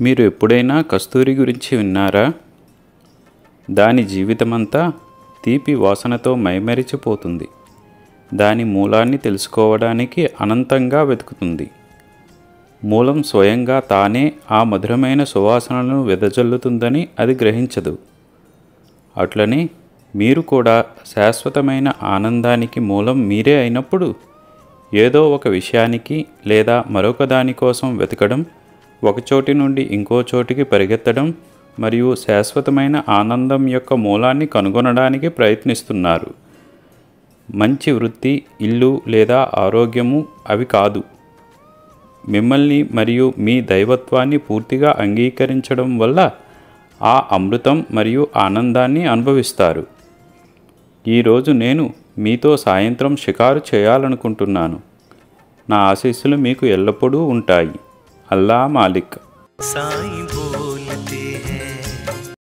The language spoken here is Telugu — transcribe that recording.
మీరు ఎప్పుడైనా కస్తూరి గురించి విన్నారా? దాని జీవితమంతా తీపి వాసనతో మైమరిచిపోతుంది. దాని మూలాన్ని తెలుసుకోవడానికి అనంతంగా వెతుకుతుంది. మూలం స్వయంగా తానే ఆ మధురమైన సువాసనలను వెదజల్లుతుందని అది గ్రహించదు. అట్లనే మీరు కూడా శాశ్వతమైన ఆనందానికి మూలం మీరే అయినప్పుడు ఏదో ఒక విషయానికి లేదా మరొక దానికోసం వెతకడం, ఒకచోటి నుండి ఇంకో చోటికి పరిగెత్తడం మరియు శాశ్వతమైన ఆనందం యొక్క మూలాన్ని కనుగొనడానికి ప్రయత్నిస్తున్నారు. మంచి వృత్తి, ఇల్లు లేదా ఆరోగ్యము అవి కాదు. మిమ్మల్ని మరియు మీ దైవత్వాన్ని పూర్తిగా అంగీకరించడం వల్ల ఆ అమృతం మరియు ఆనందాన్ని అనుభవిస్తారు. ఈరోజు నేను మీతో సాయంత్రం షికారు చేయాలనుకుంటున్నాను. నా ఆశీస్సులు మీకు ఎల్లప్పుడూ ఉంటాయి. అల్లా మాలిక్. साईं बोलते